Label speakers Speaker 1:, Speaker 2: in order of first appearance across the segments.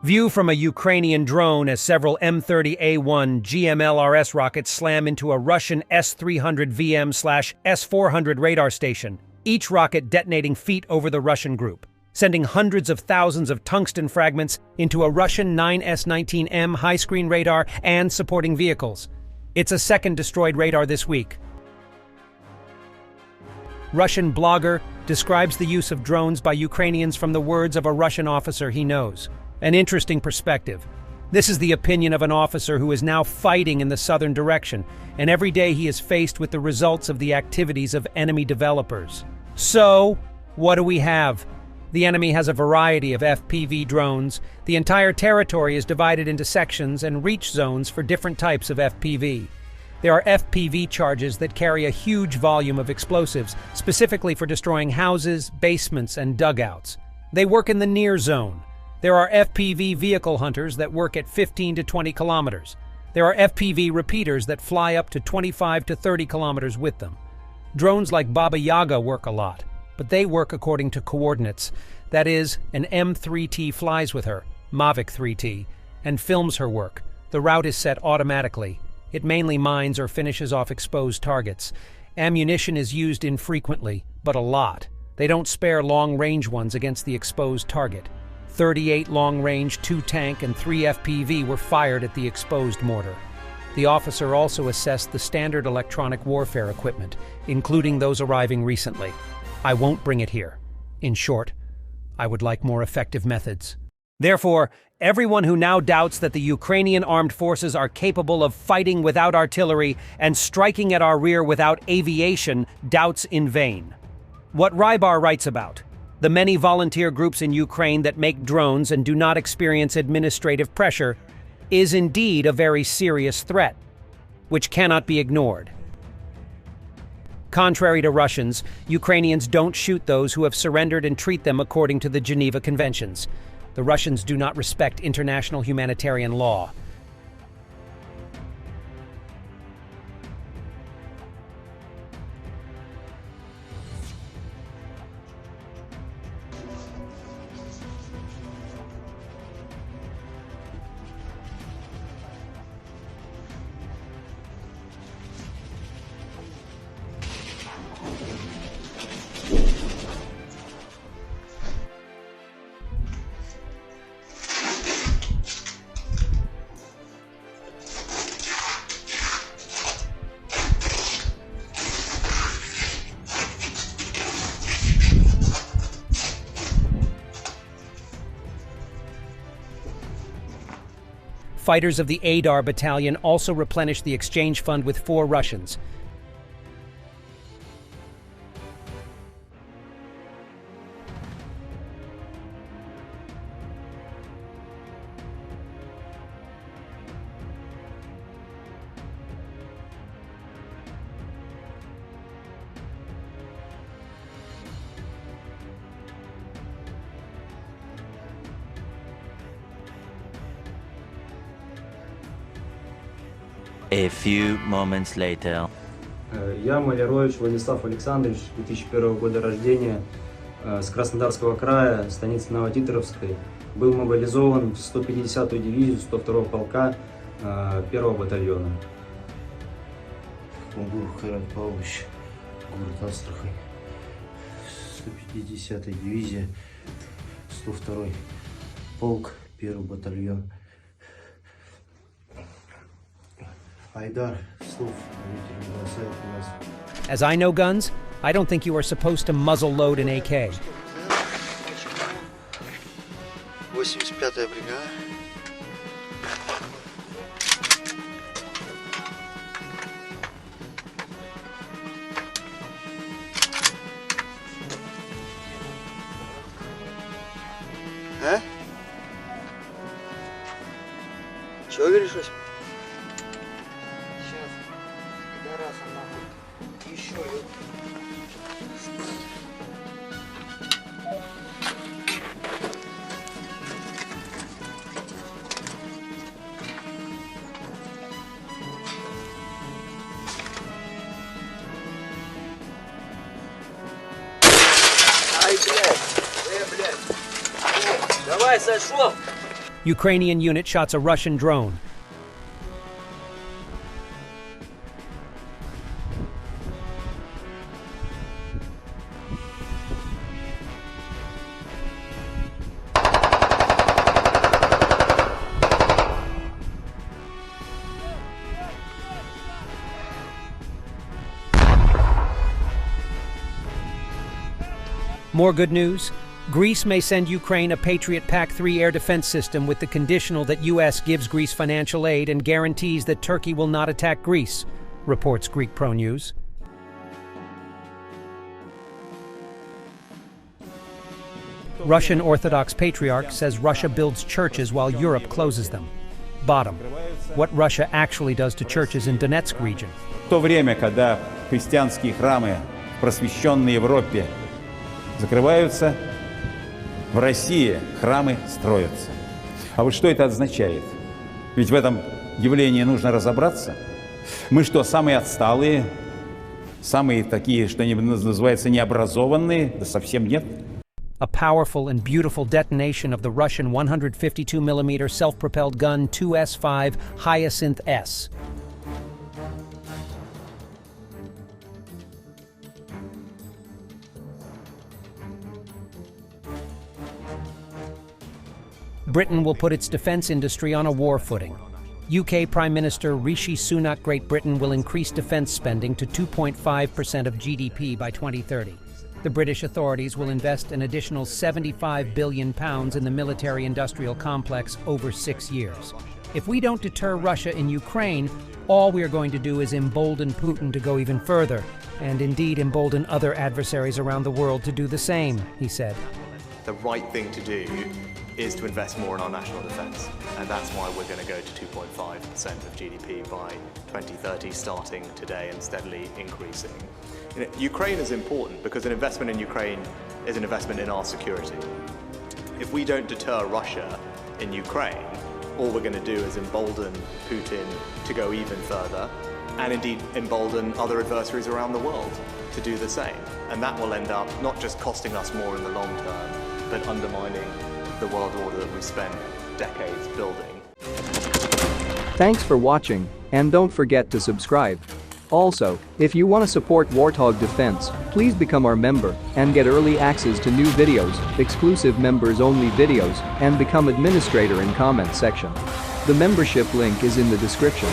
Speaker 1: View from a Ukrainian drone as several M30A1 Gmlrs rockets slam into a Russian S-300VM/S-400 radar station, each rocket detonating feet over the Russian group, sending hundreds of thousands of tungsten fragments into a Russian 9S-19M high-screen radar and supporting vehicles. It's a second destroyed radar this week. Russian blogger describes the use of drones by Ukrainians from the words of a Russian officer he knows. An interesting perspective. This is the opinion of an officer who is now fighting in the southern direction, and every day he is faced with the results of the activities of enemy developers. So, what do we have? The enemy has a variety of FPV drones. The entire territory is divided into sections and reach zones for different types of FPV. There are FPV charges that carry a huge volume of explosives, specifically for destroying houses, basements, and dugouts. They work in the near zone. There are FPV vehicle hunters that work at 15 to 20 kilometers. There are FPV repeaters that fly up to 25 to 30 kilometers with them. Drones like Baba Yaga work a lot, but they work according to coordinates. That is, an M3T flies with her, Mavic 3T, and films her work. The route is set automatically. It mainly mines or finishes off exposed targets. Ammunition is used infrequently, but a lot. They don't spare long-range ones against the exposed target. 38 long-range, 2 tank, and 3 FPV were fired at the exposed mortar. The officer also assessed the standard electronic warfare equipment, including those arriving recently. I won't bring it here. In short, I would like more effective methods. Therefore, everyone who now doubts that the Ukrainian armed forces are capable of fighting without artillery and striking at our rear without aviation doubts in vain. What Rybar writes about, the many volunteer groups in Ukraine that make drones and do not experience administrative pressure, is indeed a very serious threat, which cannot be ignored. Contrary to Russians, Ukrainians don't shoot those who have surrendered and treat them according to the Geneva Conventions. The Russians do not respect international humanitarian law. Fighters of the Adar battalion also replenished the exchange fund with 4 Russians.
Speaker 2: A few moments later.
Speaker 3: Я Малярович Владислав Александрович, 2001 года рождения, с Краснодарского края, станицы Новотитровской. Был мобилизован в 150-ю дивизию 102-го полка 1-го батальона.
Speaker 4: Кунгур Хайрат Павлович, город Астрахань. 150-я дивизия, 102-й полк, 1-й батальон.
Speaker 1: As I know guns, I don't think you are supposed to muzzle load an AK.
Speaker 4: 85-я бригада. А? Чего говоришь?
Speaker 5: Ай, блядь! Давай, сошел!
Speaker 1: Ukrainian unit shots a Russian drone. More good news. Greece may send Ukraine a Patriot PAC-3 air defense system with the conditional that U.S. gives Greece financial aid and guarantees that Turkey will not attack Greece, reports Greek Pro News. Russian Orthodox Patriarch says Russia builds churches while Europe closes them. Bottom. What Russia actually does to churches in Donetsk region.
Speaker 5: В то время, когда христианские храмы в просвещенной Европе закрываются, в России храмы строятся. А вот что это означает? Ведь в этом явлении нужно разобраться. Мы что, самые отсталые, самые такие, что называется, необразованные? Да совсем нет.
Speaker 1: A powerful and beautiful detonation of the Russian 152mm self-propelled gun 2S5 Hyacinth S. Britain will put its defense industry on a war footing. UK Prime Minister Rishi Sunak, Great Britain will increase defense spending to 2.5% of GDP by 2030. The British authorities will invest an additional £75 billion in the military-industrial complex over 6 years. If we don't deter Russia in Ukraine, all we are going to do is embolden Putin to go even further, and indeed embolden other adversaries around the world to do the same, he said.
Speaker 6: The right thing to do is to invest more in our national defence, and that's why we're going to go to 2.5% of GDP by 2030, starting today and steadily increasing. You know, Ukraine is important because an investment in Ukraine is an investment in our security. If we don't deter Russia in Ukraine, all we're going to do is embolden Putin to go even further, and indeed embolden other adversaries around the world to do the same. And that will end up not just costing us more in the long term, but undermining the world order that we spent decades building.
Speaker 7: Thanks for watching, and don't forget to subscribe. Also, if you want to support Warthog Defense, please become our member and get early access to new videos, exclusive members-only videos, and become administrator in comment section. The membership link is in the description.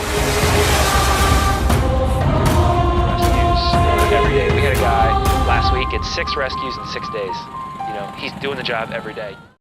Speaker 8: Rescues every day. We had a guy last week at 6 rescues in 6 days. You know, he's doing the job every day.